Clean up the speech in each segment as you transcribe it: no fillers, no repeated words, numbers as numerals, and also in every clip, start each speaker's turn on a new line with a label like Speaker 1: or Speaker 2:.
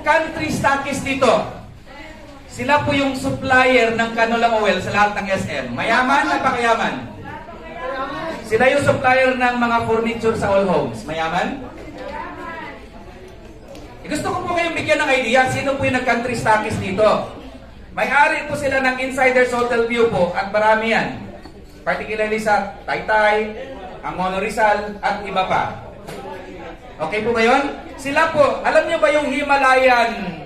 Speaker 1: country stockists dito. Sila po yung supplier ng canola oil sa lahat ng SM. Mayaman, napakayaman. Sila yung supplier ng mga furniture sa all homes. Mayaman? Gusto ko po kayong bigyan ng idea, sino po yung nag-country stockists dito? May-ari po sila ng Insider's Hotel View po at marami yan. Particularly sa Taytay, ang Mono Rizal at iba pa. Okay po ba yun? Sila po, alam niyo ba yung Himalayan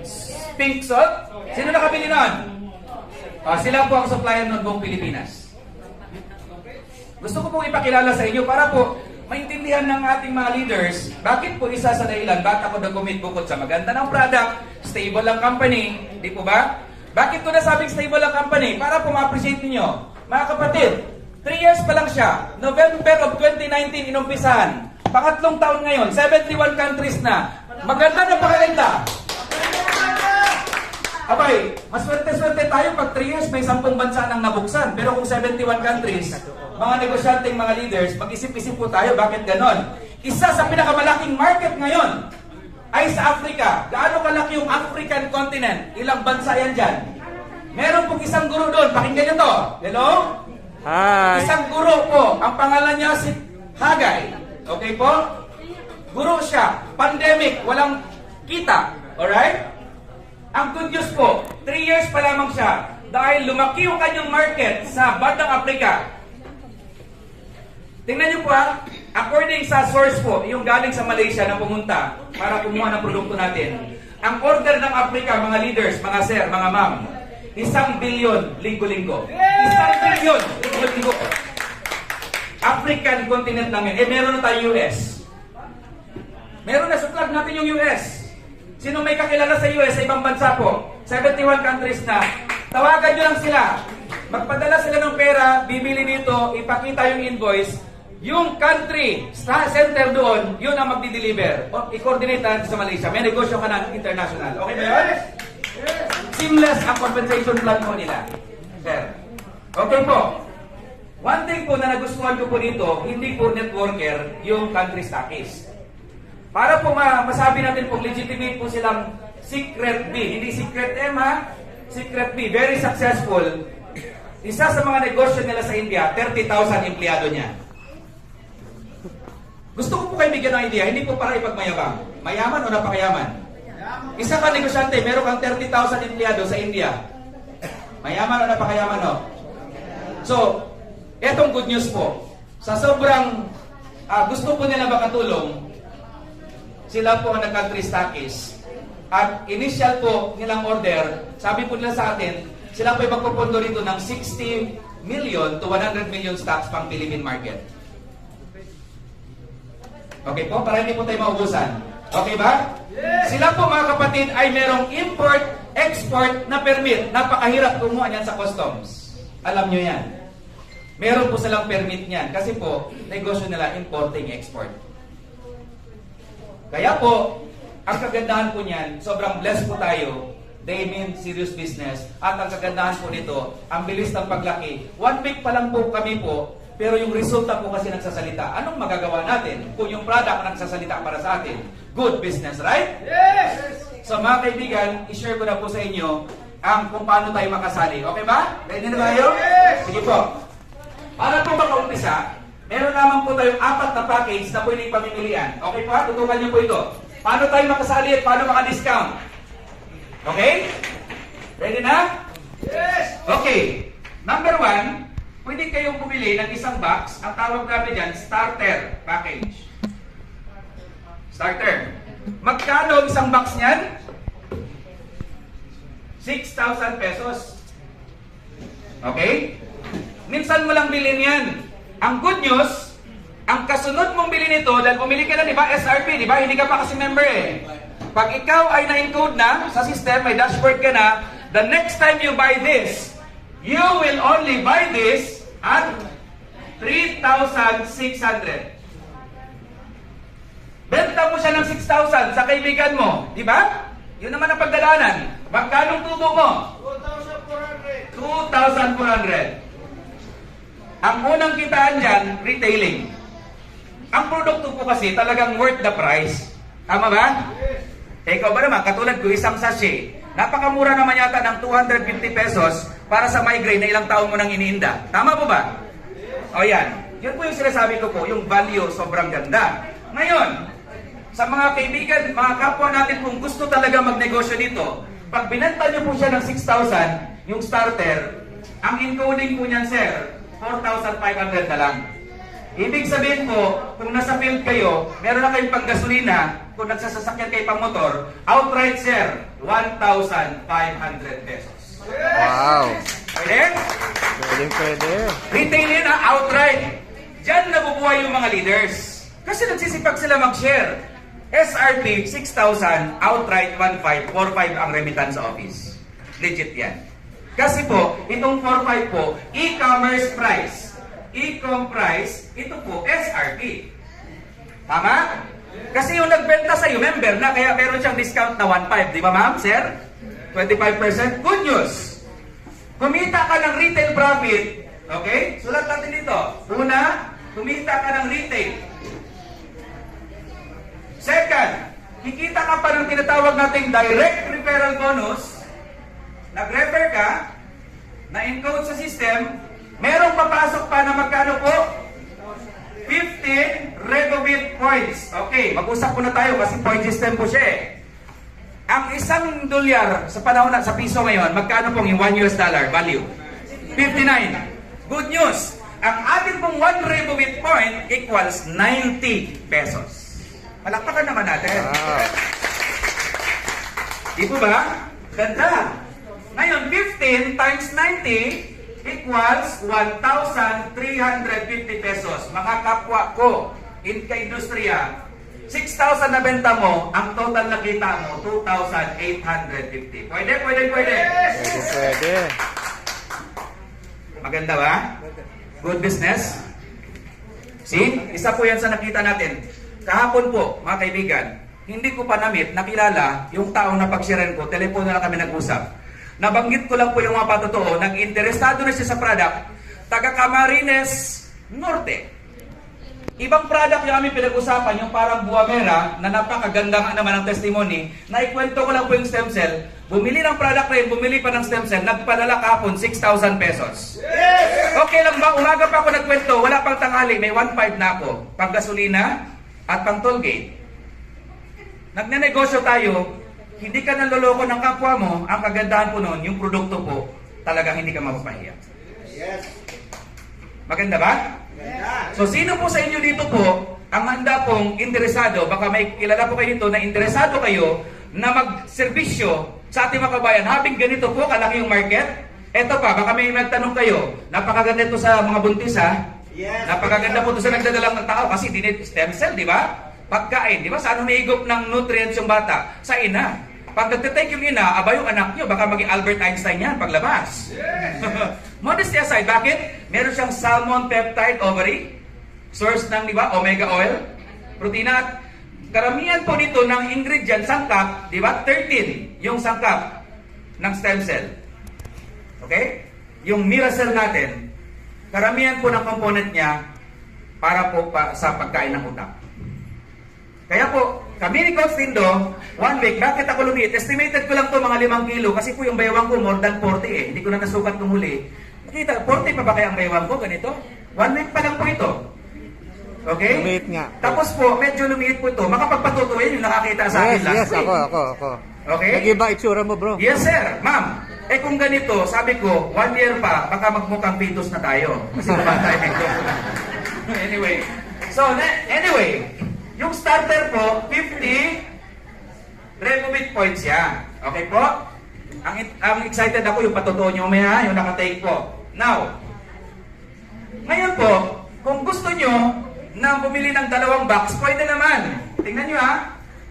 Speaker 1: pink salt? Sino nakabili nun? Sila po ang supplier ng buong Pilipinas. Gusto ko pong ipakilala sa inyo para po maintindihan ng ating mga leaders bakit po isa sa dahilan bakit ako nag-commit bukod sa maganda ng product, stable ang company, di po ba? Bakit ko nasabing stable ang company? Para po ma-appreciate ninyo. Mga kapatid, 3 years pa lang siya. November of 2019 inumpisahan. Pangatlong taon ngayon, 71 countries na. Maganda na pakaganda. Abay, maswerte-swerte tayo pag 3 years may 10 bansa nang nabuksan. Pero kung 71 countries, mga negosyanteng mga leaders, mag-isip-isip po tayo bakit ganon. Isa sa pinakamalaking market ngayon ay sa Africa. Gaano kalaki yung African continent? Ilang bansa yan dyan? Meron pong isang guro doon. Pakinggan nyo to. Hello?
Speaker 2: Hi!
Speaker 1: Isang guro po. Ang pangalan niya si Hagay. Okay po? Guro siya. Pandemic. Walang kita. Alright? Ang good news po, 3 years pa lamang siya dahil lumaki yung kanyang market sa bandang Africa. Tingnan niyo po according sa source po, yung galing sa Malaysia na pumunta para kumuha ng produkto natin. Ang order ng Africa, mga leaders, mga sir, mga ma'am, 1 billion linggo-linggo. 1 billion linggo-linggo. African continent lang yun. Meron na tayo US. Meron na, suplad natin yung US. Sino may kakilala sa US, sa ibang bansa po? 71 countries na. Tawagan nyo lang sila. Magpadala sila ng pera, bibili nito, ipakita yung invoice. Yung country, center doon, yun ang magdi-deliver. O, i-coordinate natin sa Malaysia. May negosyo ka ng international. Okay ba yun? Seamless ang compensation plan mo nila. Sir. Okay po. One thing po na nagustuhan ko po dito, hindi po networker yung country stockists. Para po masabi natin po, legitimate po silang secret B. Hindi secret M ha? Secret B. Very successful. Isa sa mga negosyo nila sa India, 30,000 empleyado niya. Gusto ko po kayo bigyan ng idea, hindi po para ipagmayabang. Mayaman o napakayaman? Isa ka negosyante, meron kang 30,000 empleyado sa India. Mayaman o napakayaman o? So, etong good news po. Sa sobrang gusto po nila makatulong, sila po ang nag-country stockists. At initial po nilang order, sabi po nila sa atin, sila po ay magpupundo rito ng 60 million to 100 million stocks pang Philippine market. Okay po? Para hindi po tayo maubusan. Okay ba? Yes. Sila po mga kapatid ay merong import-export na permit. Napakahirap kumuha niyan sa customs. Alam nyo yan. Meron po silang permit niyan. Kasi po, negosyo nila importing-export. Kaya po, ang kagandahan po niyan, sobrang blessed po tayo. They mean serious business. At ang kagandahan po nito, ang bilis ng paglaki. 1 week pa lang po kami po, pero yung resulta po kasi nagsasalita. Anong magagawa natin kung yung product nagsasalita para sa atin? Good business, right? Yes! So mga kaibigan, i-share ko na po sa inyo kung paano tayo makasali. Okay ba? Ready na tayo? Yes! Sige po. Para po makaumpisa, meron naman po tayong 4 na package na pwedeng pamimilian. Okay po ha? Tutukan niyo po ito. Paano tayo makasali at paano maka-discount? Okay? Ready na? Yes! Okay. Number 1, pwede kayong bumili ng isang box. Ang tawag namin dyan, starter package. Starter. Magkano isang box niyan? 6,000 pesos. Okay? Minsan mo lang bilhin yan. Ang good news, ang kasunod mong bilhin nito, dahil bumili ka na, di ba, SRP, di ba? Hindi ka pa kasi member eh. Pag ikaw ay na-encode na sa system, may dashboard ka na, the next time you buy this, you will only buy this at 3,600. Benta mo siya ng 6,000 sa kaibigan mo, di ba? Yun naman ang pagdalanan. Magkanong tubo mo? 2,400. 2,400. Ang unang kitaan dyan, retailing. Ang produkto po kasi talagang worth the price. Tama ba? Eh, ikaw ba naman, katulad ko, isang sachet, napakamura naman yata ng 250 pesos para sa migraine na ilang taon mo nang iniinda. Tama po ba? O yan. Yun po yung sinasabi ko po, yung value sobrang ganda. Ngayon, sa mga kaibigan, mga kapwa natin kung gusto talaga magnegosyo dito, pag binenta nyo po siya ng 6,000, yung starter, ang encoding po niyan, sir, 4,500 na lang. Ibig sabihin po, kung nasa field kayo, meron na kayong panggasolina, kung nagsasasakyan kayo pang motor, outright, sir, 1,500 pesos.
Speaker 2: Wow.
Speaker 1: Pwede?
Speaker 2: Pwede.
Speaker 1: Retail yun, outright. Diyan nabubuhay yung mga leaders. Kasi nagsisipag sila mag-share. SRP, 6,000, outright 1,500, 4,500 ang remittance sa office. Legit yan. Kasi po, itong 4,500 po, e-commerce price. E-com price, ito po, SRP. Tama? Kasi yung nagbenta sa'yo, member na, kaya meron siyang discount na 1,500. Di ba ma'am, sir? 25%. Good news. Kumita ka ng retail profit. Okay? Sulat natin dito. Una, kumita ka ng retail. Second, kikita ka pa ng tinatawag nating direct referral bonus. Nag-refer ka, na-encode sa system, merong papasok pa na magkano po? 15 Redobit points. Okay, mag-usap po na tayo kasi point system po siya eh. Ang $1 sa panahon na sa piso ngayon, magkano pong yung $1 value? 59. Good news! Ang ating pong 1 Redobit point equals 90 pesos. Malakpakan naman natin. Di po ba? Ganda. Ngayon, 15 times 90 equals 1,350 pesos. Mga kapwa ko, ka-industriya, 6,000 na benta mo, ang total na kita mo, 2,850. Pwede?
Speaker 2: Pwede.
Speaker 1: Maganda ba? Good business? See? Isa po yan sa nakita natin. Kahapon po, mga kaibigan, hindi ko pa nakilala yung taong napag-sharean ko, telepono na lang kami nag-usap. Nabanggit ko lang po yung mga patotoo, nag-interesado na siya sa product, taga Camarines Norte. Ibang product yung aming pinag-usapan, yung parang buwamera, na napakaganda nga naman ang testimony, na ikwento ko lang po yung stem cell, bumili ng product rin, bumili pa ng stem cell, nagpadala kahapon, 6,000 pesos. Okay lang ba? Umaga pa ako nagkwento, wala pang tanghali, may 1,500 na ako, pang gasolina at pang toll gate. Nagnenegosyo tayo, hindi ka naloloko ng kapwa mo, ang kagandahan po noon, yung produkto po, talagang hindi ka mapapahiya.
Speaker 3: Yes.
Speaker 1: Maganda ba? So, sino po sa inyo dito po, ang handa pong interesado, baka may kilala po kayo dito na interesado kayo na magserbisyo sa ating mga kabayan, habing ganito po, kalaki yung market? Eto pa, baka may magtanong kayo, napakaganda ito sa mga buntis ha?
Speaker 3: Yes.
Speaker 1: Napakaganda po ito sa nagdadalang ng tao kasi dinit stem cell, di ba? Pagkain, di ba? Saan humihigop ng nutrients yung bata? Sa ina. Pag nagtitake yung ina, aba yung anak nyo, baka maging Albert Einstein yan paglabas. Yes. Modesty aside, bakit? Meron siyang salmon peptide ovary, source ng, di ba, omega oil, protina, at karamihan po nito ng ingredient, sangkap, di ba, 13 yung sangkap ng stem cell. Okay? Yung Miracell natin, karamihan po ng component niya para po sa pagkain ng utak. Kaya po, kami ni Coach Tindo, 1 week, bakit ako lumiit? Estimated ko lang to mga 5 kilo kasi po yung baywang ko more than 40 eh. Hindi ko na nasukat nung huli. Nakita, 40 pa ba kaya ang baywang ko? Ganito? 1 week pa lang po ito. Okay?
Speaker 2: Lumiit nga.
Speaker 1: Tapos po, medyo lumiit po ito. Makapagpatuto yun yung nakakita sa akin last week.
Speaker 2: Ako.
Speaker 1: Okay?
Speaker 2: Nag-iba itsura mo, bro.
Speaker 1: Yes, sir. Ma'am, kung ganito, sabi ko, 1 year pa, baka magmukhang fetus na tayo. Kasi naman tayo nito. Anyway. So, anyway, yung starter po, 50 Redobit points yan. Okay po? Ang excited ako yung patutuo nyo may ha, yung nakatake po. Now, ngayon po, kung gusto nyo na bumili ng 2 box, pwede naman. Tingnan nyo ha.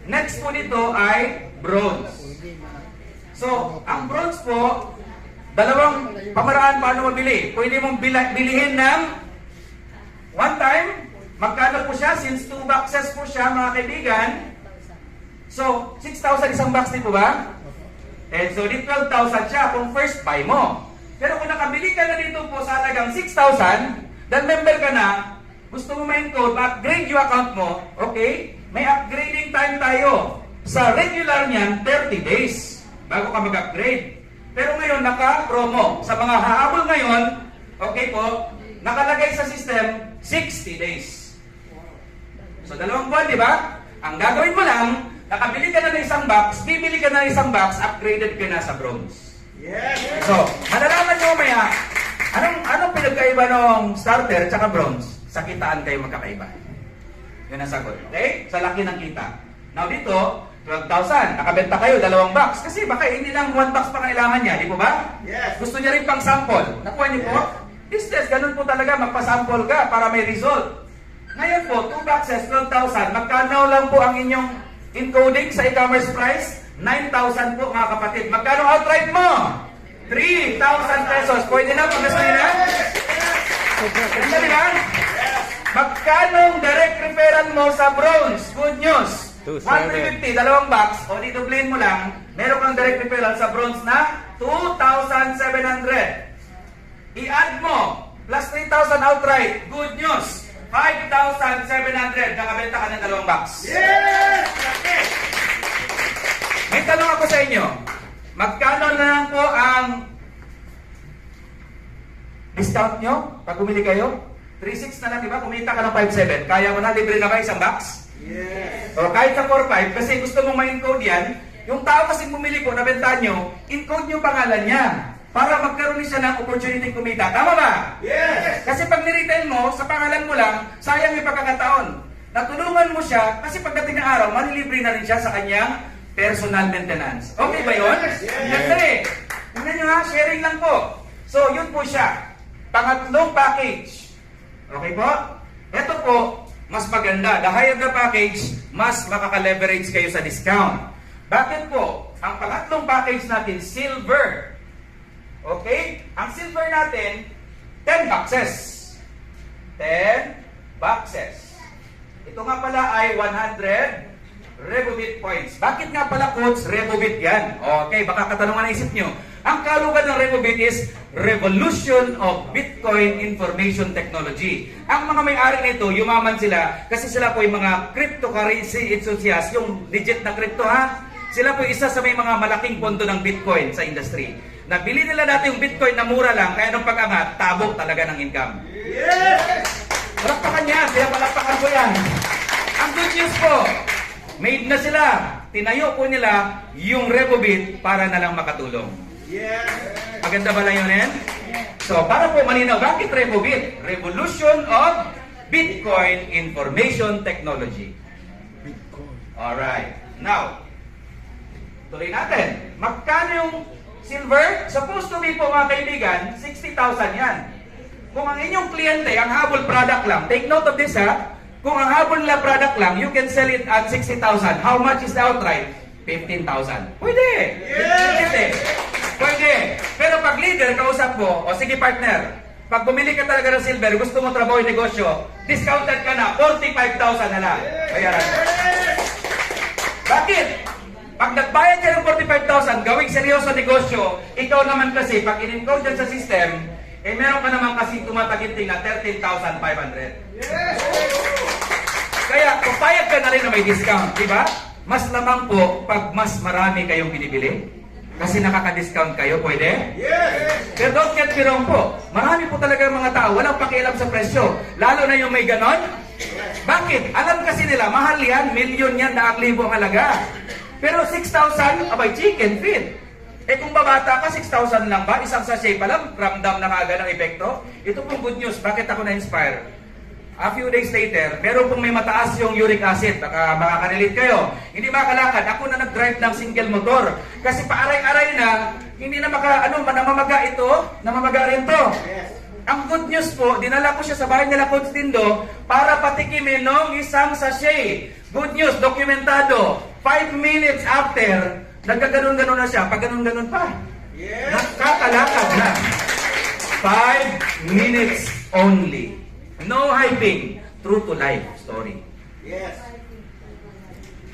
Speaker 1: Next po nito ay bronze. So, ang bronze po, 2 pamaraan paano mabili. Pwede mong bilihin ng 1 time. Magkano po siya? Since 2 boxes po siya, mga kaibigan. So, 6,000 isang box din po ba? And so, di 12,000 siya kung first buy mo. Pero kung nakabili ka na dito po sa halagang 6,000, then member ka na, gusto mo ma-encode, upgrade yung account mo, okay? May upgrading time tayo. Sa regular niyan, 30 days bago ka mag-upgrade. Pero ngayon, naka-promo. Sa mga hahabol ngayon, okay po, nakalagay sa system, 60 days. So, 2 buwan, di ba? Ang gagawin mo lang, nakabili ka na ng isang box, bibili ka na ng isang box, upgraded ka na sa bronze. So, malalaman nyo maya, anong pinagkaiba ng starter at bronze? Sa kitaan kayo magkakaiba. Yun ang sagot. Okay? Sa laki ng kita. Now dito, 12,000. Nakabenta kayo, 2 box. Kasi baka hindi lang 1 box pa kailangan niya. Di po ba?
Speaker 3: Yes.
Speaker 1: Gusto niya rin pang sample. Nakuha niyo po? Business, ganun po talaga. Magpa-sample ka para may result. Ngayon po, 2 boxes, 12,000. Magkano lang po ang inyong encoding sa e-commerce price? 9,000 po mga kapatid. Magkano outright mo? 3,000 pesos. Pwede na pag gusto niyo na? Ganda di ba? Magkano direct referral mo sa bronze? Good news. 1,350, 2 box. O di dublin mo lang. Meron kang direct referral sa bronze na 2,700. I-add mo. Plus 3,000 outright. Good news. 5,700. Nakabenta ka ng 2 box.
Speaker 3: Yes!
Speaker 1: May tanong ako sa inyo. Magkano na lang po ang discount nyo pag bumili kayo? 3,600 na lang, di ba? Kumita ka ng 5,700. Kaya mo na, libre na ba isang box?
Speaker 3: Yes!
Speaker 1: O kahit sa 4,500, kasi gusto mong ma-encode yan, yung tao kasi bumili po, nabenta nyo, encode nyo pangalan niya para magkaroon siya ng opportunity kumita. Tama ba?
Speaker 3: Yes!
Speaker 1: Kasi pag niretail mo, sa pangalan mo lang, sayang yung pagkakataon. Natulungan mo siya, kasi pagdating ng araw, manilibre na rin siya sa kanyang personal maintenance. Okay ba yun?
Speaker 3: Yes!
Speaker 1: Ganda eh. Tingnan nyo ha, sharing lang po. So, yun po siya. Pangatlong package. Okay po? Ito po, mas maganda. The higher the package, mas makaka-leverage kayo sa discount. Bakit po? Ang pangatlong package natin, silver. Okay? Ang silver natin, 10 boxes. 10 boxes. Ito nga pala ay 100 Rebobit points. Bakit nga pala coach Rebobit yan? Okay, baka katanungan na isip nyo. Ang kalugan ng Rebobit is Revolution of Bitcoin Information Technology. Ang mga may-ari nito, yumaman sila kasi sila po yung mga cryptocurrency enthusiasts, yung legit na crypto ha. Sila po isa sa may mga malaking pondo ng Bitcoin sa industry. Nabili nila dati yung Bitcoin na mura lang, kaya nung pag-angat, tabok talaga ng income.
Speaker 3: Yes!
Speaker 1: Palakpakan niya, kaya palakpakan ko yan. Ang good news po, made na sila. Tinayo po nila yung Rebobit para na lang makatulong.
Speaker 3: Yes!
Speaker 1: Maganda ba lang yun, Nen? So, para po malinaw, bakit Rebobit? Revolution of Bitcoin Information Technology. Alright. Now, tuloy natin. Magkano yung silver? Supposed to be po mga kaibigan, 60,000 yan. Kung ang inyong kliyente, ang habol product lang, take note of this ha, kung ang habol nila product lang, you can sell it at 60,000. How much is the outright? 15,000. Pwede! Pwede! Pwede! Pero pag leader, kausap mo, o sige partner, pag bumili ka talaga ng silver, gusto mo trabaho yung negosyo, discounted ka na, 45,000 na lang. Bayaran. Bakit? Pag nagbayad ka ng 45,000, gawing seryoso negosyo, ikaw naman kasi, pag in-encode dyan sa system, eh meron ka naman kasi tumataginting na 13,500.
Speaker 3: Yes!
Speaker 1: Kaya, papayag ka na rin na may discount, di ba? Mas lamang po pag mas marami kayong binibili. Kasi nakaka-discount kayo, pwede?
Speaker 3: Yes!
Speaker 1: Pero don't get me wrong po, marami po talaga mga tao, walang pakialam sa presyo. Lalo na yung may ganon. Bakit? Alam kasi nila, mahal yan, milyon yan, daang libo ang halaga. Pero 6,000, abay, chicken feed. Eh kung babata ka, 6,000 lang ba? Isang sachet pa lang, ramdam na kaagad ang epekto. Ito pong good news, bakit ako na-inspire? A few days later, meron pong may mataas yung uric acid. Baka makaka-relate kayo. Hindi makalakad. Ako na nag-drive ng single motor. Kasi paaray-aray na, hindi na namamaga ito, namamaga rin to.
Speaker 3: Yes!
Speaker 1: Ang good news po, dinala ko siya sa bahay nila Coach Dindo para patikimin ng isang sachet. Good news, dokumentado. 5 minutes after, nagkaganon-ganon na siya. Pag ganon-ganon pa,
Speaker 3: Yes!
Speaker 1: nakakalakad na. 5 minutes only. No hyping. True to life story.
Speaker 3: Yes!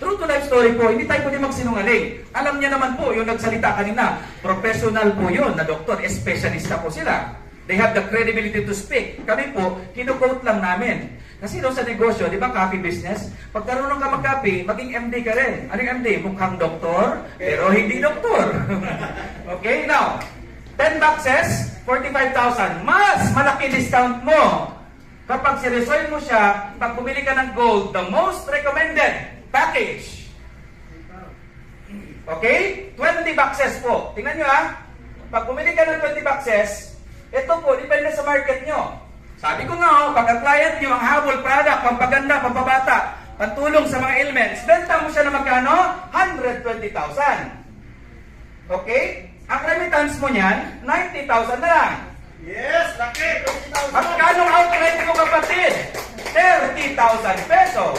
Speaker 1: True to life story po, hindi tayo pwede magsinungaling. Alam niya naman po, yung nagsalita kanina, professional po yun, na doktor, espesyalista po sila. They have the credibility to speak. Kami po, kinukote lang namin. Kasi doon sa negosyo, di ba, coffee business, pag karunong ka mag-coffee, maging MD ka rin. Ano yung MD? Mukhang doktor, pero hindi doktor. Okay, now, 10 boxes, 45,000. Mas malaki discount mo. Kapag siresoy mo siya, pag bumili ka ng gold, the most recommended package. Okay? 20 boxes po. Tingnan nyo ha. Pag bumili ka ng 20 boxes, ito po, depende sa market nyo. Sabi ko nga, pag ang client nyo ang habol product, pampaganda, pampabata, pantulong sa mga ailments, benta mo siya na magkano? 120,000. Okay? Ang remittance mo niyan, 90,000 na lang.
Speaker 3: Yes, laki.
Speaker 1: Magkano outright mo kapatid? 30,000 pesos.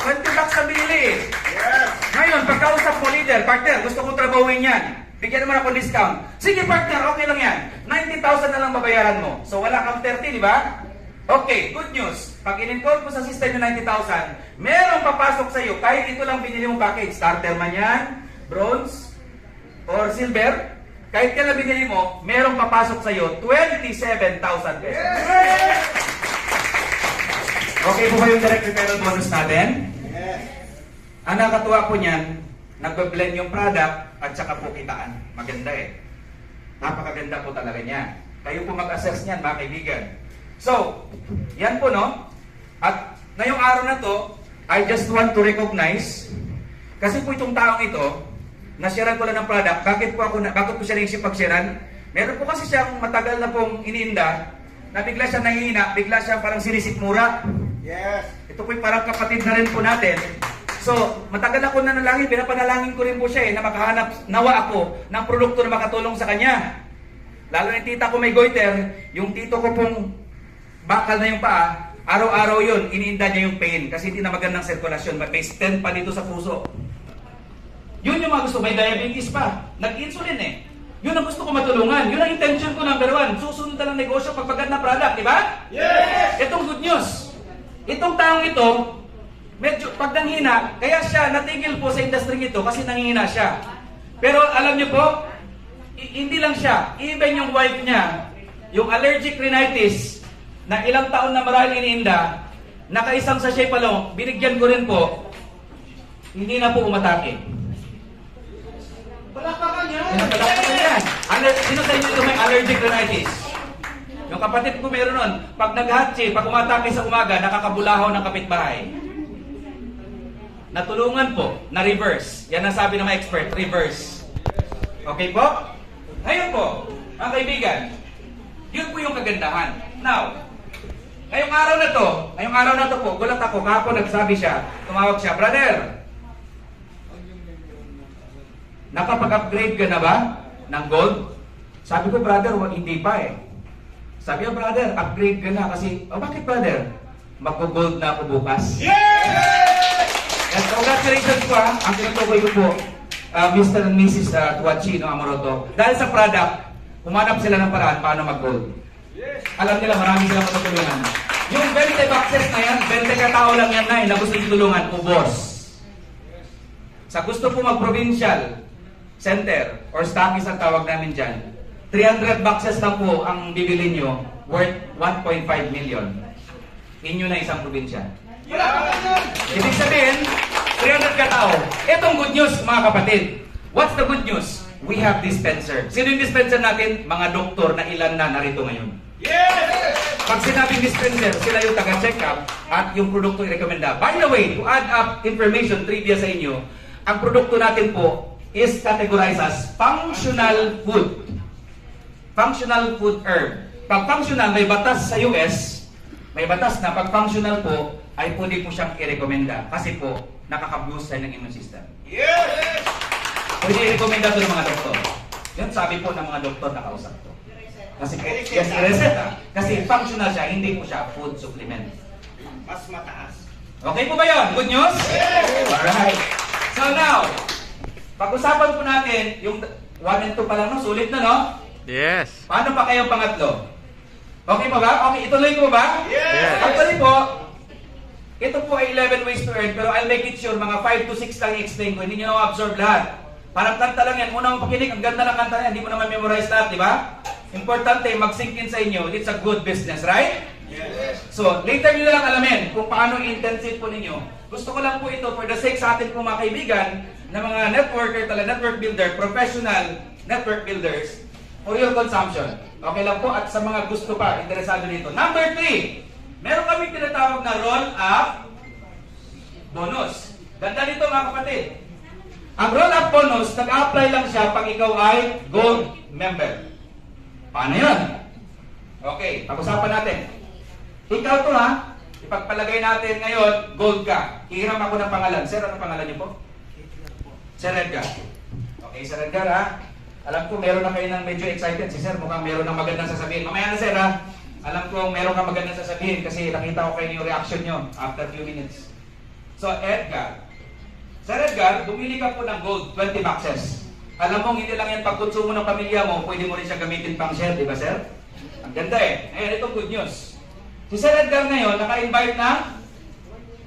Speaker 1: 20 bucks na binili.
Speaker 3: Yes.
Speaker 1: Ngayon, pagkausap mo leader, partner, gusto ko trabahuin yan. Bigyan naman ako discount. Sige partner, okay lang yan. 90,000 na lang babayaran mo. So wala kang 30, di ba? Okay, good news. Pag in-encode mo sa system yung 90,000, merong papasok sa iyo, kahit ito lang binili mong package, starter man yan, bronze, or silver, kahit yan lang binili mo, merong papasok sa iyo, 27,000 pesos. Okay po ba yung direct referral bonus natin?
Speaker 3: Yes.
Speaker 1: Ang nakatuwa po niyan, nagbe-blend yung product at saka po kitaan. Maganda eh. Napakaganda po talaga niya. Kayo po mag-assess niyan, mga kaibigan. So, yan po no. At ngayong araw na to, I just want to recognize, kasi po itong taong ito, nasharean ko lang ng product, bakit po siya naisip pag-sharean? Meron po kasi siyang matagal na pong iniinda, na bigla siya nahihina, bigla siya parang sinisikmura.
Speaker 3: Yes.
Speaker 1: Ito po'y parang kapatid na rin po natin. So, matagal ako na nalangin, pinapanalangin ko rin po siya na makahanap, nawa ako ng produkto na makatulong sa kanya. Lalo na yung tita ko may goiter, yung tito ko pong bakal na yung paa, araw-araw yun, iniinda niya yung pain kasi hindi na magandang sirkulasyon, may stent pa dito sa puso. Yun yung mga gusto, may diabetes pa, nag-insulin eh. Yun ang gusto ko matulungan, yun ang intention ko number 1, susunod na ng negosyo pag maganda product, di ba?
Speaker 3: Yes.
Speaker 1: Itong good news, itong taong ito, medyo pag nanghina, kaya siya natigil po sa industry ito kasi nanghina siya. Pero alam niyo po, hindi lang siya, even yung wife niya, yung allergic rhinitis, na ilang taon na marahil iniinda, nakaisang sachet pa lang, binigyan ko rin po, hindi na po umatake.
Speaker 3: Palakpakan yan.
Speaker 1: Palakpakan yan. Sino sa inyo ito may allergic rhinitis? Yung kapatid ko meron nun, pag nag-hatche, pag umatake sa umaga, nakakabulahaw ng kapitbahay. Natulungan po, na reverse. Yan ang sabi ng mga expert, reverse. Okay po? Ngayon po, mga kaibigan, yun po yung kagandahan. Now, ngayong araw na to po, gulat ako, kahapon nagsabi siya, tumawag siya, brother, nakapag-upgrade ka na ba ng gold? Sabi ko, brother, hindi pa eh. Sabi ko, brother, upgrade ka na kasi, bakit brother? Mag-gold na ako bukas. And congratulations po ang tinutukoy ko po, Mr. and Mrs. Tuachino Amoroto. Dahil sa product, humanap sila ng paraan paano mag-gold. Alam nila, marami silang matutulungan. Yung 20 boxes na yan, 20 katao lang yan na gusto itulungan, ubos. Sa gusto po mag-provincial center or stockist ang tawag namin dyan, 300 boxes lang po ang bibili nyo worth 1.5 million. Inyo na isang probinsya. Ibig sabihin, 300 katao. Itong good news, mga kapatid. What's the good news? We have dispenser. Sino yung dispenser natin? Mga doktor na ilan na narito ngayon.
Speaker 3: Yes.
Speaker 1: Pag sinabing dispenser, sila yung taga-check up at yung produkto i-recommenda. By the way, to add up information, trivia sa inyo, ang produkto natin po is categorized as functional food. Functional food herb. Pag functional, may batas sa US, may batas na pag functional po, ay pwede po siyang i-recommenda kasi po, nakaka-boost tayo ng immune system.
Speaker 3: Yes.
Speaker 1: Pwede i-recommenda ito ng mga doktor. Yun sabi po ng mga doktor na kausap to. Kasi yes, i-reseta. Kasi functional siya, hindi po siya food supplement.
Speaker 3: Mas mataas.
Speaker 1: Okay po ba yun? Good news?
Speaker 3: Yes.
Speaker 1: Alright. So now, pag-usapan po natin, yung 1 and 2 pa lang, no? Sulit na, no?
Speaker 2: Yes.
Speaker 1: Paano pa kayong pangatlo? Okay pa ba? Okay, ituloy ko ba?
Speaker 3: Yes.
Speaker 1: Actually po, ito po ay 11 ways to earn, pero I'll make it sure, mga 5 to 6 lang i-explain ko, hindi nyo na-absorb lahat. Parang kanta lang yan, una mong pakinig, ang ganda ng kanta yan, hindi mo naman memorize lahat, di ba? Importante, mag-sink in sa inyo, it's a good business, right?
Speaker 3: Yes.
Speaker 1: So, later nyo na lang alamin kung paano intensive po ninyo. Gusto ko lang po ito for the sake sa atin po mga kaibigan na mga networker, network builder, professional network builders for your consumption. Okay lang po at sa mga gusto pa, interesado dito. Number 3, meron kami tinatawag na roll-up bonus. Ganda nito mga kapatid. Ang roll-up bonus, nag-apply lang siya pag ikaw ay gold member. Paano yun? Okay, pag-usapan natin. Ikaw to ha, ipagpalagay natin ngayon, gold ka. Hihiram ako ng pangalan. Sir, ano pangalan niyo po? Sir Edgar. Okay, Sir Edgar ha. Alam ko meron na kayo ng medyo excited. Si Sir mukhang meron ng magandang sasabihin. Mamaya na Sir ha. Alam ko meron kang magandang sasabihin kasi nakita ko kayo yung reaction nyo after few minutes. So, Edgar. Sir Edgar, bumili ka po ng gold, 20 boxes. Alam mo, hindi lang yan pagkonsumo ng pamilya mo, pwede mo rin siya gamitin pang share, di ba Sir? Ang ganda eh. Ngayon, itong good news. Si Sir Edgar ngayon, naka-invite na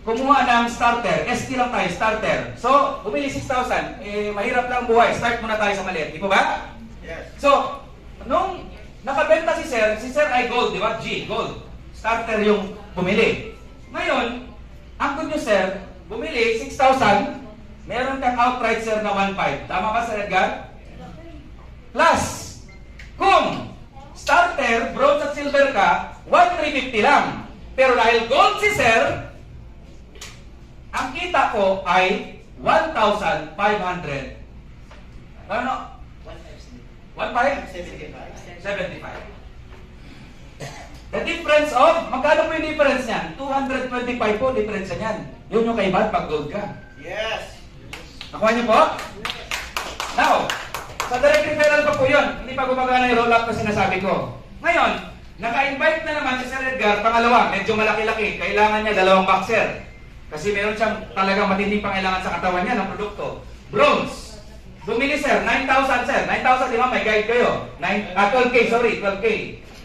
Speaker 1: kumuha ng starter. ST lang tayo, starter. So, bumili 6,000. Mahirap lang buhay. Start muna tayo sa maliit. Di po ba?
Speaker 3: Yes.
Speaker 1: So, nung nakabenta si Sir ay gold, di ba? G, gold. Starter yung bumili. Ngayon, ang good news Sir, bumili 6,000. Meron kang outright Sir na 1,500. Tama ba Sir Edgar? Plus, kung starter, bronze at silver ka, 1,350 lang. Pero dahil gold si Sir, ang kita ko ay 1,500. Ano? 1,500? 75. The difference of, magkano po yung difference niyan? 225 po difference niyan. Yun yung kaibahan pag gold ka.
Speaker 3: Yes.
Speaker 1: Nakuha niyo po? Now, sa direct referral pa po yun. Hindi pa gumagana yung roll-up na sinasabi ko. Ngayon, naka-invite na naman si Sir Edgar, pangalawa, medyo malaki-laki. Kailangan niya 2 boxer. Kasi meron siyang talagang matinding pangailangan sa katawan niya ng produkto. Bronze. Bumili Sir, 9,000 Sir. 9,000, di ba? May guide kayo. 12K, sorry, 12K.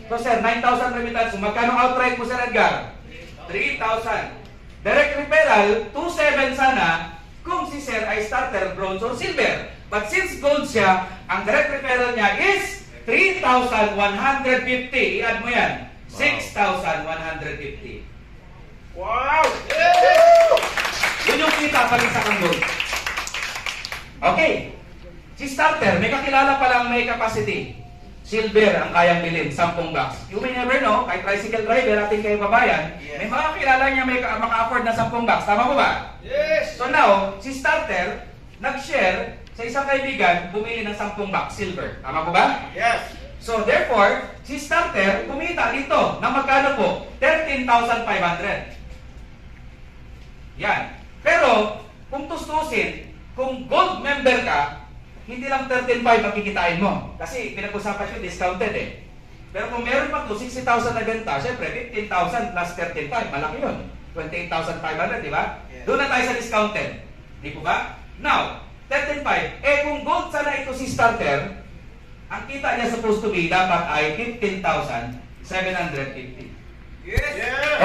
Speaker 1: So Sir, 9,000 remittance. Magkano outright mo Sir Edgar? 3,000. Direct referral, 2,700 sana kung si Sir ay starter, bronze, or silver. But since gold siya, ang direct referral niya is 3,150. I-add mo yan. 6,150.
Speaker 3: Wow.
Speaker 1: Yun yung kita pag isa kang gold. Okay. Si starter, may kakilala palang may capacity. Silver ang kayang bilhin, 10 box. You may never know, kahit tricycle driver, ating kayo babayan,
Speaker 3: Yes.
Speaker 1: may mga kilala niya may maka-afford na 10 box. Tama po ba?
Speaker 3: Yes.
Speaker 1: So now, si starter, nag-share sa isang kaibigan, bumili ng 10 box silver. Tama po ba?
Speaker 3: Yes.
Speaker 1: So therefore, si starter, kumita dito ng magkano po? 13,500. Yan. Pero, kung tustusin, kung gold member ka, hindi lang 13,500 makikitain mo. Kasi pinag-usapan yung discounted eh. Pero kung meron pa to 60,000 na benta, syempre 15,000 plus 13,500, malaki yun. 28,500, di ba?
Speaker 3: Yeah.
Speaker 1: Doon na tayo sa discounted. Di po ba? Now, 13,500. Kung gold sana ito si starter, ang kita niya supposed to be dapat ay 15,750.
Speaker 3: Yes. Yes.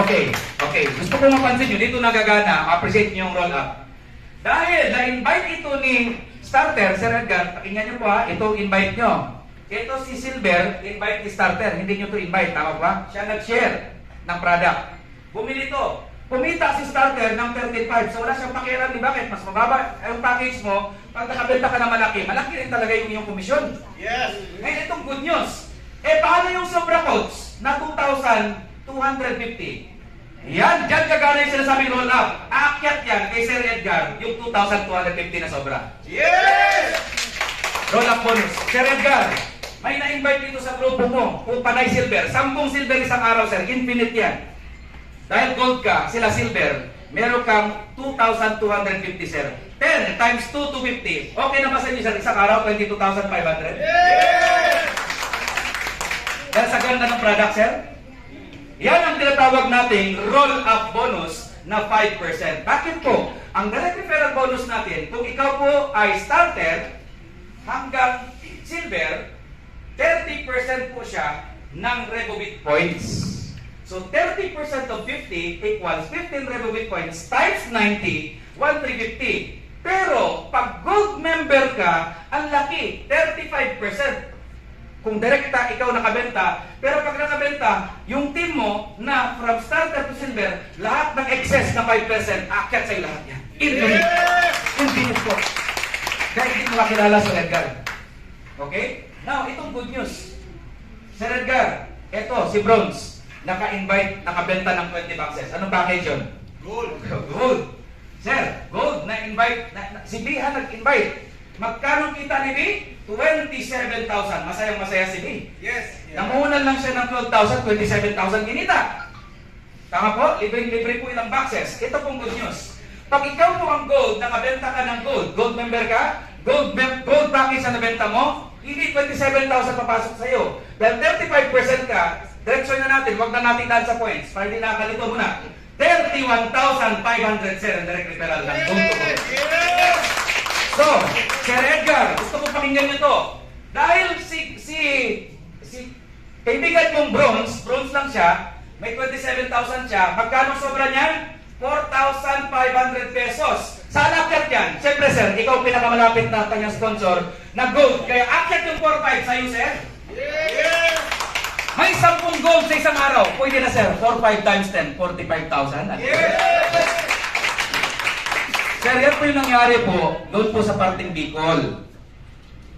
Speaker 1: Okay. Gusto ko mapansin nyo, dito nagagana, appreciate nyo yung roll-up. Dahil na-invite ito ni starter, Sir Edgar, pakinggan nyo po ha, ito invite nyo. Ito si Silver, invite ni starter, hindi nyo to invite, tama ba? Siya nag-share ng product. Bumili to. Kumita si starter ng 13,500, so wala siyang pakialam, di ba? Kahit mas mababa yung package mo, pag nakabenta ka na malaki, malaki rin talaga yung iyong komisyon.
Speaker 3: Yes.
Speaker 1: Ngayon itong good news. Paano yung sobra codes na 2,250? Yan, dyan gagana yung sinasabing roll up. Aakyat yan kay Sir Edgar, yung 2,250 na sobra.
Speaker 3: Yes.
Speaker 1: Roll up bonus. Sir Edgar, may na-invite dito sa grupo mo, kung panay silver. 10 silver isang araw, Sir. Infinite yan. Dahil gold ka, sila silver, meron kang 2,250, Sir. 10 times 2, 250. Okay na ba sa inyo, Sir? Isang araw, 22,500?
Speaker 3: Yes.
Speaker 1: Dahil sa ganda ng product, Sir? Yan ang tinatawag nating roll-up bonus na 5%. Bakit po? Ang direct referral bonus natin, kung ikaw po ay starter hanggang silver, 30% po siya ng Rebobit points. So 30% of 50 equals 15 Rebobit points times 90, 1,350. Pero pag gold member ka, ang laki, 35%. Kung direkta, ikaw nakabenta. Pero pag nakabenta, yung team mo na from starter to silver, lahat ng excess na 5%, akyat sa'yo lahat yan. Infinite po. Kaya hindi mo makilala si Edgar. Okay? Now, itong good news. Sir Edgar, eto, si Bronze, naka-invite, nakabenta ng 20 boxes. Anong package yun?
Speaker 3: Gold.
Speaker 1: Gold. Sir, gold na-invite. Si Biha nag-invite. Magkano kita ni B? 27,000. Masayang-masaya si B.
Speaker 3: Yes.
Speaker 1: Nangunan lang siya ng 12,000, 27,000 kinita. Tama po? Libre-libre po ilang boxes. Ito pong good news. Pag ikaw po ang gold, nakabenta ka ng gold member ka, gold package na nabenta mo, hindi 27,000 papasok sa'yo. Dahil 35% ka, direksyon na natin, huwag na natin dahil sa points, para hindi nakalito muna. 31,500 sir, ang direct referral ng gold to gold. So, Sir Edgar, gusto ko pakinggan nyo to. Dahil si kaibigan mong bronze lang siya, may 27,000 siya, magkano sobra niyan? 4,500 pesos. Saan akyat yan? Siyempre sir, ikaw pinakamalapit na kanyang sponsor na gold. Kaya akyat yung 4,500 sa'yo sir.
Speaker 3: Yes.
Speaker 1: May 10 gold sa isang araw. Pwede na sir, 4,500 times 10, 45,000.
Speaker 3: Yes.
Speaker 1: Sir, yan po yung nangyari po doon po sa parting Bicol.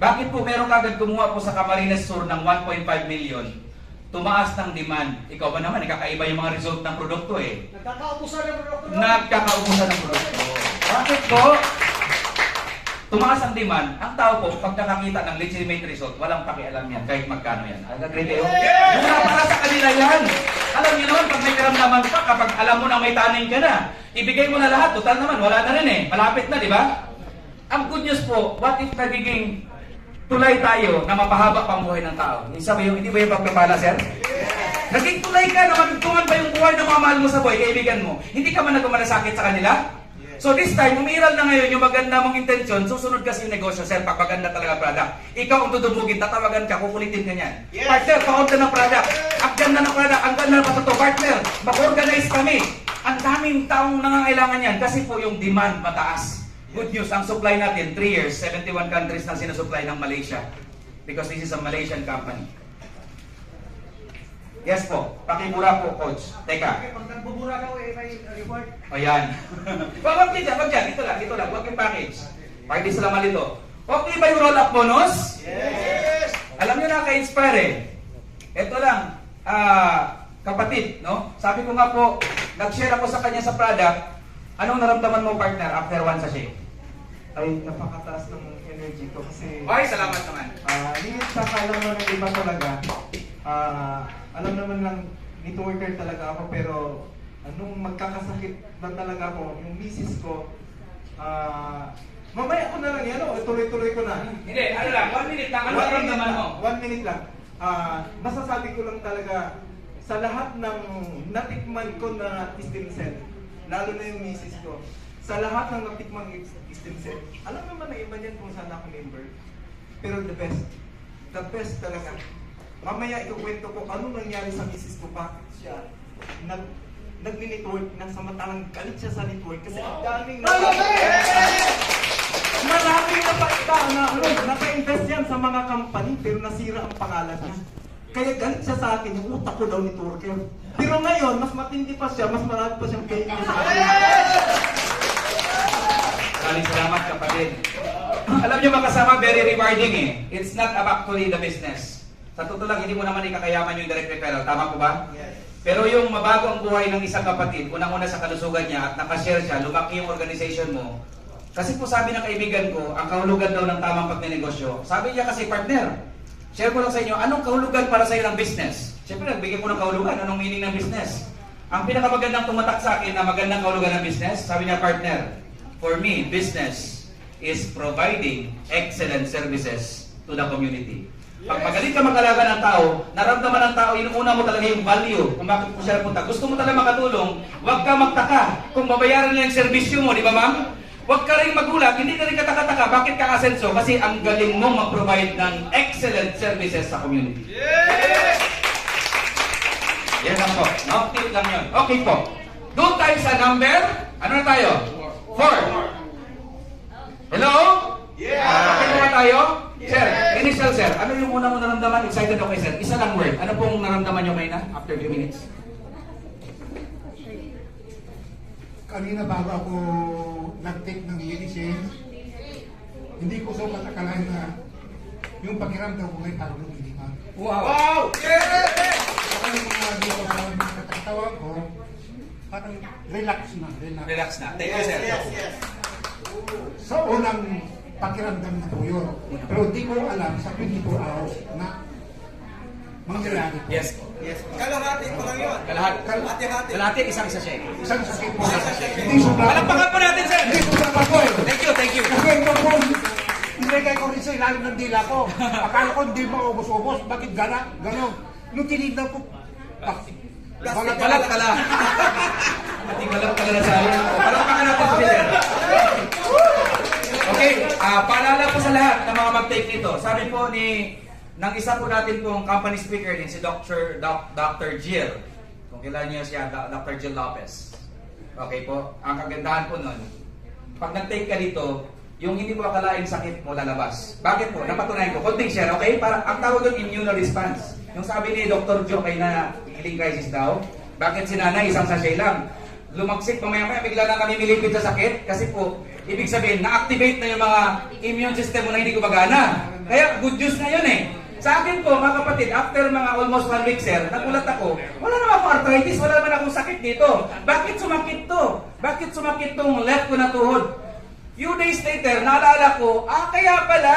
Speaker 1: Bakit po meron kagad kumuha po sa Camarines Sur ng 1.5 million? Tumaas ng demand. Ikaw ba naman, ikakaiba yung mga result ng produkto eh.
Speaker 4: Nagkakaubusan ng produkto.
Speaker 1: Nagkakaubusan ng produkto. Bakit po? Tumaas ang demand. Ang tao po, pag nakakita ng legitimate result, walang pakialam yan, kahit magkano yan. Agree kayo? Muna para sa kanila yan. Alam niyo naman, pag may karamdaman pa, kapag alam mo na may taning ka na, ibigay mo na lahat. Total naman, wala na rin eh. Malapit na, di ba? Ang good news po, what if nagiging tulay tayo na mapahaba pang buhay ng tao? Hindi ba yung pagpapala, sir? Naging tulay ka na magtungan pa yung buhay ng mga mahal mo sa buhay, kaibigan mo. Hindi ka man nagmalasakit sa kanila? So this time, umiral na ngayon yung maganda mong intensyon, susunod kasi yung negosyo, sir, pag maganda talaga product. Ikaw ang dudumugin, tatawagan ka, kukulitin ka niyan.
Speaker 3: Yes.
Speaker 1: Partner, pa-order ng product. Ang ganda ng product, ang ganda ng patuto. Partner, mag-organize kami. Ang daming taong nangangailangan yan kasi po yung demand mataas. Good news, ang supply natin, 3 years, 71 countries na sinusupply ng Malaysia. Because this is a Malaysian company. Yes po, pakimura po, coach. Teka.
Speaker 4: Pag nagbubura daw may reward.
Speaker 1: O yan. Wag dyan. Ito lang. Huwag yung package. Pwede sila malito. Okay ba yung roll-up bonus?
Speaker 3: Yes.
Speaker 1: Alam nyo na, ka-inspire eh. Ito lang, kapatid, no? Sabi ko nga po, nag-share ako sa kanya sa product. Anong naramdaman mo, partner, after one sachet?
Speaker 5: Ay, napakataas ng energy ko kasi
Speaker 1: Ay, salamat naman.
Speaker 5: limit sa kala mo ng iba talaga. Alam naman lang, networker talaga ako pero nung magkakasakit na talaga ako, yung misis ko, mamaya ko na lang yan, tuloy-tuloy ko na.
Speaker 1: Hindi, ano lang, 1 minute lang. Ano naramdaman mo?
Speaker 5: 1 minute lang. Masasabi ko lang talaga, sa lahat ng natikman ko na stem cell, lalo na yung misis ko, sa lahat ng natikman stem cell, alam naman na iba niyan kung saan ako member. Pero the best talaga. Mamaya ikukwento ko ano nangyari sa misis ko, bakit siya nag-network na samantalang galit siya sa network kasi ang daming maraming naka-invest yan sa mga company pero nasira ang pangalan niya. Kaya galit siya sa akin, yung utak ko daw networker. Pero ngayon, mas matindi pa siya, mas marami pa siyang kaibigan sa akin.
Speaker 1: Maraming salamat, kapatid. Alam nyo makasama, very rewarding eh. It's not about actually the business. Sa totoo lang, hindi mo naman ikakayaman yung direct referral. Tama po ba?
Speaker 3: Yes.
Speaker 1: Pero yung mabago ang buhay ng isang kapatid, unang-una sa kalusugan niya at nakashare siya, lumaki yung organization mo. Kasi po sabi ng kaibigan ko, ang kahulugan daw ng tamang pagnenegosyo. Sabi niya kasi, partner, share ko lang sa inyo, anong kahulugan para sa iyo ng business? Siyempre, nagbigay ko ng kahulugan, anong meaning ng business? Ang pinakamagandang tumatak sa akin na magandang kahulugan ng business, sabi niya, partner, for me, business is providing excellent services to the community. Pag magaling ka mag-alaga ng tao, naramdaman ng tao, inuuna mo talaga yung value kung bakit mo siya napunta. Gusto mo talaga makatulong, huwag ka magtaka kung babayaran niya yung servisyo mo, di ba ma'am? Huwag ka rin magulat, hindi ka rin kataka-taka, bakit ka asenso? Kasi ang galing mo mag-provide ng excellent services sa community.
Speaker 3: Yes.
Speaker 1: Yan lang po, no? Tip lang yun. Okay po. Doon tayo sa number, ano na tayo? 4. Hello?
Speaker 3: Yeah.
Speaker 1: Okay na tayo? Sir, initial, sir, ano yung una mo naramdaman? Excited ako sir. Isa lang word. Ano pong naramdaman nyo kayo na after few minutes?
Speaker 6: Kanina bago ako nag-take ng medicine, hindi ko so akalain na yung pakiramdam ko ay parang lumilipan.
Speaker 1: Wow!
Speaker 3: Yes!
Speaker 6: Saka yung mga dito sa katawan ko, parang relax na, relax.
Speaker 1: Relax na. Thank you, sir.
Speaker 3: Yes!
Speaker 6: Sa unang pakiramdam na po yun. Pero hindi ko alam sa 24 hours na mangyayari po.
Speaker 1: Yes.
Speaker 3: Yes. Kalahati pa lang yun.
Speaker 1: Kalahat.
Speaker 3: Hati-hati.
Speaker 1: Kalahati, isang sachet.
Speaker 6: Isang sakit po. Hindi sobrang.
Speaker 1: Palakpakan po natin, sir!
Speaker 6: Hindi sobrang ako eh.
Speaker 1: Thank you, thank you.
Speaker 6: Kasi ito po, inigay ko rin sa ilalim ng dila ko. Akala ko hindi maubos-ubos. Bakit gana? Ganon. Nung tinignan ko,
Speaker 1: Balat ka lang. Ating balat ka lang sa akin. Palakpakan natin po, sir. Okay, paalala po sa lahat ng mga mag-take nito. Sabi po ng isa po natin pong company speaker din, si Dr. Jill. Kung kilala niyo siya, Dr. Jill Lopez. Okay po, ang kagandahan po nun, pag nag-take ka dito, yung hindi mo akalaing sakit mo lalabas. Bakit po? Napatunayan ko. Konting share, okay? Para ang tawag doon, immune response. Yung sabi ni Dr. Joe kay na healing crisis daw, bakit si nanay isang sachet lang? Lumagsik, mamaya-maya bigla na kami milipid sa sakit kasi po, ibig sabihin, na-activate na yung mga immune system mo na hindi gumagana. Kaya good news na yun eh. Sa akin po, mga kapatid, after mga almost 1 week, sir, nagulat ako, wala naman akong arthritis, wala naman akong sakit dito. Bakit sumakit to? Bakit sumakit tong left ko na tuhod? Few days later, naalala ko, kaya pala.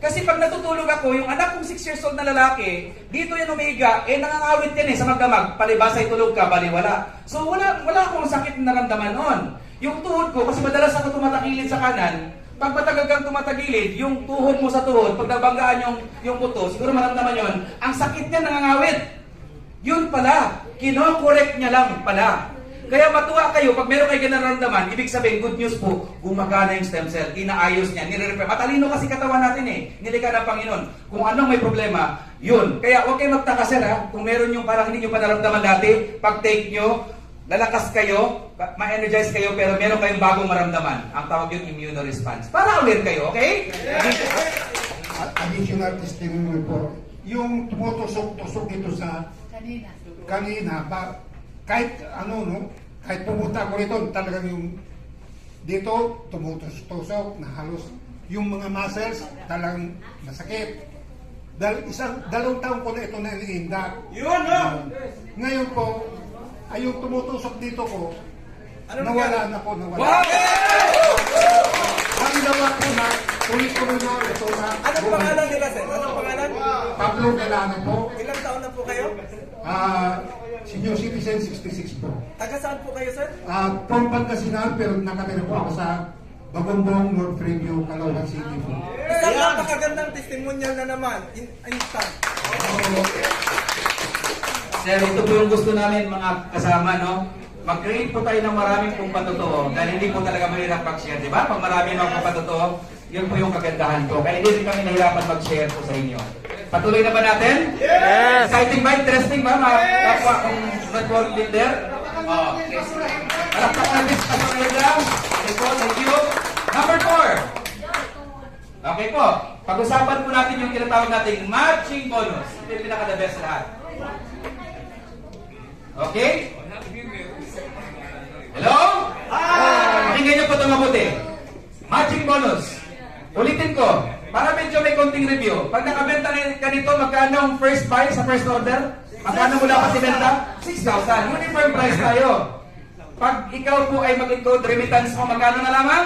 Speaker 1: Kasi pag natutulog ako, yung anak kong 6 years old na lalaki, dito yan umiga, nangangawit yan sa magdamag, palibasay tulog ka, baliwala. So wala akong sakit na naramdaman noon. Yung tuhod ko, kasi madalas ako tumatagilid sa kanan, pag matagal kang tumatagilid, yung tuhod mo sa tuhod, pag nabanggaan yung buto, siguro maramdaman yon, ang sakit niya nangangawit. Yun pala, kino-correct niya lang pala. Kaya matuwa kayo, pag meron kayo nararamdaman, ibig sabihin, good news po, gumagana yung stem cell, inaayos niya, nire-repair. Matalino kasi katawan natin nilikha ng Panginoon. Kung anong may problema, yun. Kaya huwag kayo magtaka sir kung meron yung parang hindi nyo pa naramdaman dati, pag take nyo, lalakas kayo, ma-energize kayo, pero meron kayong bagong maramdaman. Ang tawag yung immune response. Para aware kayo, okay?
Speaker 6: Additional testimony po. Yung tumutusok-tusok ito sa kanina, kahit kahit pumunta ako rito, talagang yung dito, tumutusok na halos yung mga muscles talagang masakit. Dalawang taon ko na ito na iniindak.
Speaker 3: Yun, no?
Speaker 6: Ngayon po, ay yung tumutusok dito ko,
Speaker 3: Ano
Speaker 6: nawala na po, nawala.
Speaker 1: Wow!
Speaker 6: Ang ginawa ko na, tuloy-tuloy na ito na.
Speaker 3: Anong pangalan nila, sir? Anong pangalan?
Speaker 6: Pablo Delano po.
Speaker 3: Ilang taon na po kayo?
Speaker 6: Senior citizen 66 po.
Speaker 3: Taga saan po kayo, sir?
Speaker 6: From Pangasinan, pero nakatira po ako sa Bagombong, North Preview, Caloocan City po.
Speaker 3: Isang napakagandang testimonial na naman. Instant.
Speaker 1: Sir, ito po yung gusto namin mga kasama, no? Mag-create po tayo ng maraming kung patotoo dahil hindi po talaga mahirap mag-share, di ba? Pag marami mga kung patotoo, yun po yung kagandahan ko. Kaya hindi rin kami nahirapan mag-share po sa inyo. Patuloy na ba natin?
Speaker 2: Yes!
Speaker 1: Exciting ba? Interesting ba? Mga kapwa kong network leader? Yes. Palakpak natin sa kasunod lang. Okay po, thank you. Number 4. Okay po. Pag-usapan po natin yung tinatawag nating matching bonus. Ito yung pinaka-the best lahat. Okay? Hello? Pakinggan niyo po ito mabuti. Matching bonus. Ulitin ko. Para medyo may konting review. Pag nakabenta ka nito, magkano ang first buy sa first order? Magkano mula pa si benta? 6,000. Uniform price tayo. Pag ikaw po ay mag-encode remittance mo, magkano na lamang?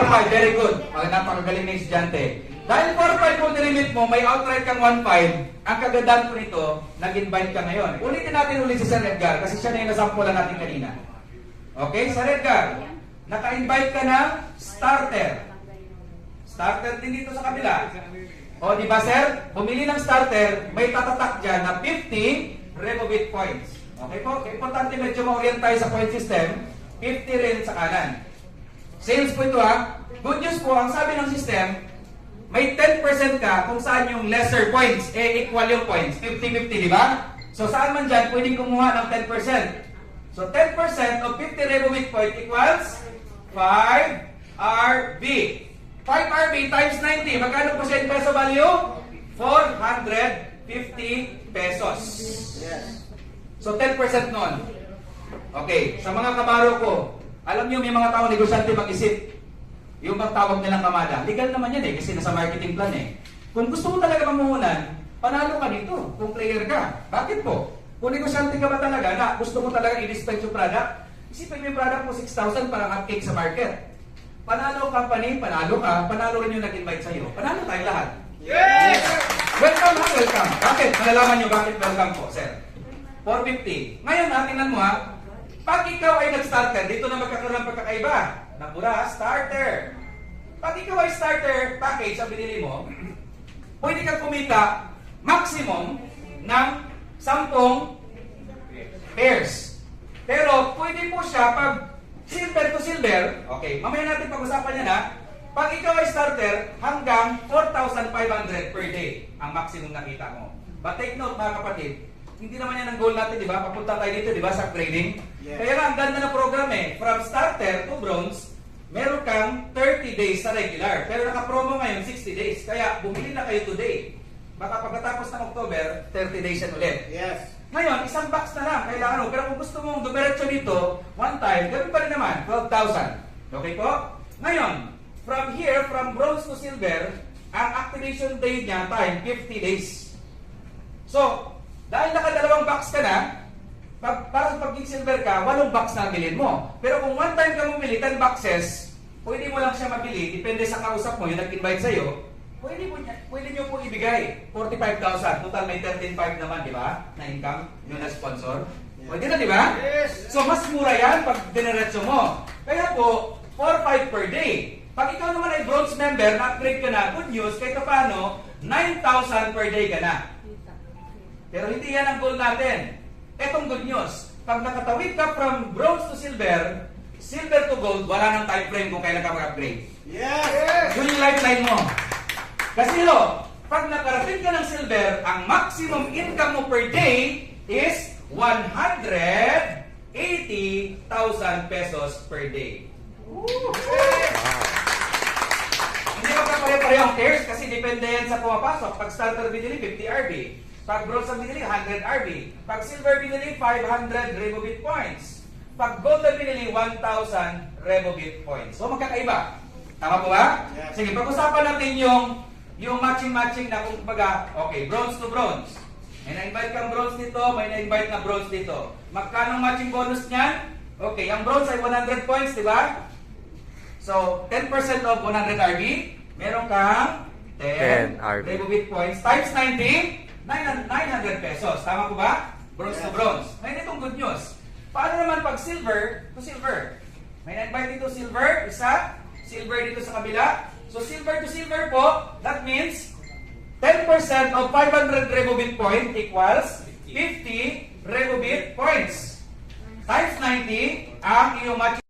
Speaker 1: 4,500. Very good. Napakagaling na estudyante. Dahil 4,500 po ni-remit mo, may outright kang 1,500. Ang kagandahan po nito, nag-invite ka ngayon. Ulitin natin ulit si Sir Edgar kasi siya na yung nasampulan natin kanina. Okay, Sir Edgar, naka-invite ka na starter. Starter din dito sa kabila. O, di ba, sir? Bumili ng starter, may tatatak dyan na 50 Removit points. Okay po? Importante medyo ma-orient tayo sa point system. 50 rin sa kanan. Sales po ito ha. Good news po, ang sabi ng system, may 10% ka kung saan yung lesser points, equal yung points. 50-50, di ba? So, saan man dyan, pwedeng kumuha ng 10%. So, 10% of 50 Removit point equals 5 RB. 5 RB times 90. Magkano po siya in peso value? 450 pesos. So 10% nun. Okay, sa mga kabaro ko, alam niyo may mga tao negosyante mag-isip. Yung bang tawag nilang kamada. Legal naman yan kasi nasa marketing plan Kung gusto mo talaga mamuhunan, panalo ka dito kung player ka. Bakit po? Kung negosyante ka ba talaga na gusto mo talaga i-dispense yung product, isipin mo yung product mo 6,000 parang hotcake sa market. Panalo company, panalo ka, panalo rin yung nag-invite sa'yo. Panalo tayo lahat.
Speaker 3: Yes!
Speaker 1: Welcome ha, welcome. Bakit? Malalaman nyo bakit welcome po, sir. 450. Ngayon ha, tingnan mo ha. Pag ikaw ay nag-starter, dito na magkakaroon ng pagkakaiba. Nabura, starter. Pag ikaw ay starter package ang binili mo, pwede kang kumita maximum ng 10 pairs. Pero pwede po siya pag silver to silver, okay, mamaya natin pag-usapan yan ha. Pag ikaw ay starter, hanggang 4,500 per day ang maximum nakita mo. But take note mga kapatid, hindi naman yan ang goal natin, di ba? Papunta tayo dito, di ba, sa upgrading.
Speaker 3: Yeah.
Speaker 1: Kaya nga, ang ganda ng program From starter to bronze, meron kang 30 days sa regular. Pero naka-promo ngayon, 60 days. Kaya bumili na kayo today. Baka pagkatapos ng October, 30 days yan ulit.
Speaker 3: Yes.
Speaker 1: Ngayon, isang box na lang, kailangan mo. Pero kung gusto mong dumiretso dito, one time, gawin pa rin naman, 12,000. Okay po? Ngayon, from here, from bronze to silver, ang activation day niya, time, 50 days. So, dahil nakadalawang box ka na, para sa pagiging silver ka, 8 box na bilhin mo. Pero kung one time ka bumili, 10 boxes, pwede mo lang siya mabili, depende sa kausap mo, yung nag-invite sa'yo, pwede nyo po ibigay 45,000. Total may 13,500 naman, di ba? Na income, yung na-sponsor. Pwede na, di ba?
Speaker 3: Yes.
Speaker 1: So, mas mura yan pag dineretso mo. Kaya po, 4,500 per day. Pag ikaw naman ay bronze member, na-upgrade ka na, good news, kahit paano, 9,000 per day ka na. Pero hindi yan ang goal natin. Etong good news, pag nakatawid ka from bronze to silver, silver to gold, wala nang time frame kung kailan ka mag-upgrade.
Speaker 3: Yes.
Speaker 1: Yun yung lifeline mo. Kasi pag nakarating ka ng silver, ang maximum income mo per day is 180,000 pesos per day. Hindi ka pare-parehong tiers kasi depende yan sa pumapasok. Pag starter binili, 50 RB. Pag bronze ang binili, 100 RB. Pag silver binili, 500 Rebobit points. Pag gold ang binili, 1,000 Rebobit points. So magkakaiba. Tama po ba?
Speaker 3: Yes.
Speaker 1: Sige, pag-usapan natin yung matching-matching na kung kumbaga, okay, bronze to bronze. May na-invite kang bronze dito, may na-invite na bronze dito. Magkano matching bonus niyan? Okay, ang bronze ay 100 points, di ba? So, 10% of 100 RB, meron kang 10
Speaker 2: RB.
Speaker 1: Rebobit points times 90, 900 pesos. Tama po ba? Bronze to bronze. Ngayon itong good news. Paano naman pag silver to silver? May na-invite dito silver, isa. Silver dito sa kabila. So silver to silver po, that means 10% of 500 Rebobit point equals 50 Rebobit points. Times 90 ang iyong match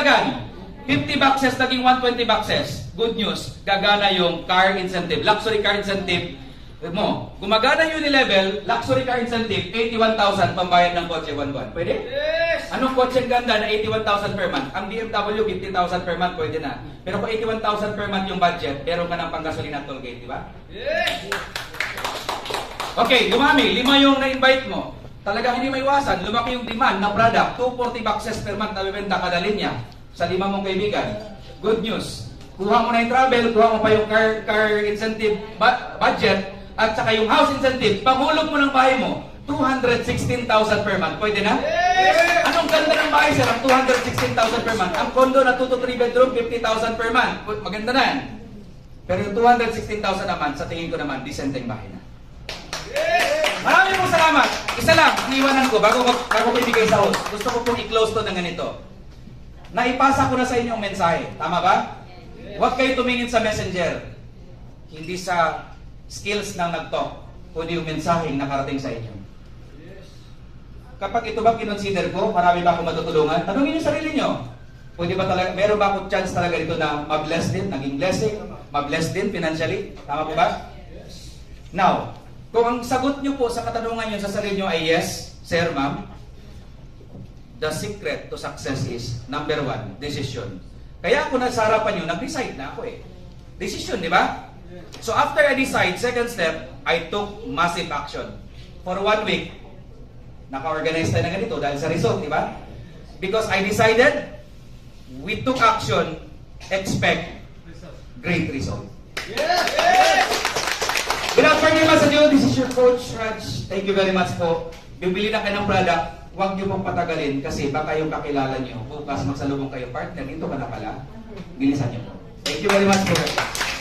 Speaker 1: Nadagdagan. 50 boxes naging 120 boxes. Good news, gagana yung car incentive, luxury car incentive mo. Gumagana yung level, luxury car incentive, 81,000 pambayad ng kotse buwan-buwan. Pwede?
Speaker 4: Yes!
Speaker 1: Anong kotse ang ganda na 81,000 per month? Ang BMW, 50,000 per month, pwede na. Pero kung 81,000 per month yung budget, meron ka ng panggasolina at toll gate, di ba?
Speaker 4: Yes!
Speaker 1: Okay, dumami. 5 yung na-invite mo. Talagang hindi maiwasan. Lumaki yung demand ng product. 240 boxes per month na bibenta kada linya sa 5 mong kaibigan. Good news. Kuha mo na yung travel, kuha mo pa yung car incentive budget, at saka yung house incentive. Panghulog mo ng bahay mo, 216,000 per month. Pwede na?
Speaker 4: Yes!
Speaker 1: Anong ganda ng bahay, sir? Ang 216,000 per month. Ang condo na 2 to 3 bedroom, 50,000 per month. Maganda na yan. Pero yung 216,000 naman, sa tingin ko naman, decenteng bahay na. Maraming pong salamat. Isa lang, iniwanan ko bago ko ibigay sa host. Gusto ko pong i-close to ng ganito. Naipasa ko na sa inyo ang mensahe. Tama ba? Huwag kayo tumingin sa messenger. Hindi sa skills ng nag-talk, kundi yung mensaheng nakarating sa inyo. Kapag ito ba kinonsider ko, marami ba akong matutulungan? Tanungin niyo sarili niyo. Pwede ba talaga, meron ba akong chance talaga dito na mag-bless din, naging blessing, mag-bless din financially? Tama po ba? Now, kung ang sagot niyo po sa katanungan niyo sa sarili niyo ay yes, sir, ma'am, the secret to success is, number 1, decision. Kaya ako nasa harapan niyo, nag-decide na ako eh. Decision, di ba? So after I decide, second step, I took massive action. For 1 week, naka-organize tayo na ganito dahil sa result, di ba? Because I decided, we took action, expect great result. Without further ado, this is your coach, Raj. Thank you very much po. Bibili na kayo ng product, huwag niyo pong patagalin kasi baka yung kakilala niyo, bukas magsalubong kayo, partner, dito ka na pala, bilisan niyo po. Thank you very much po.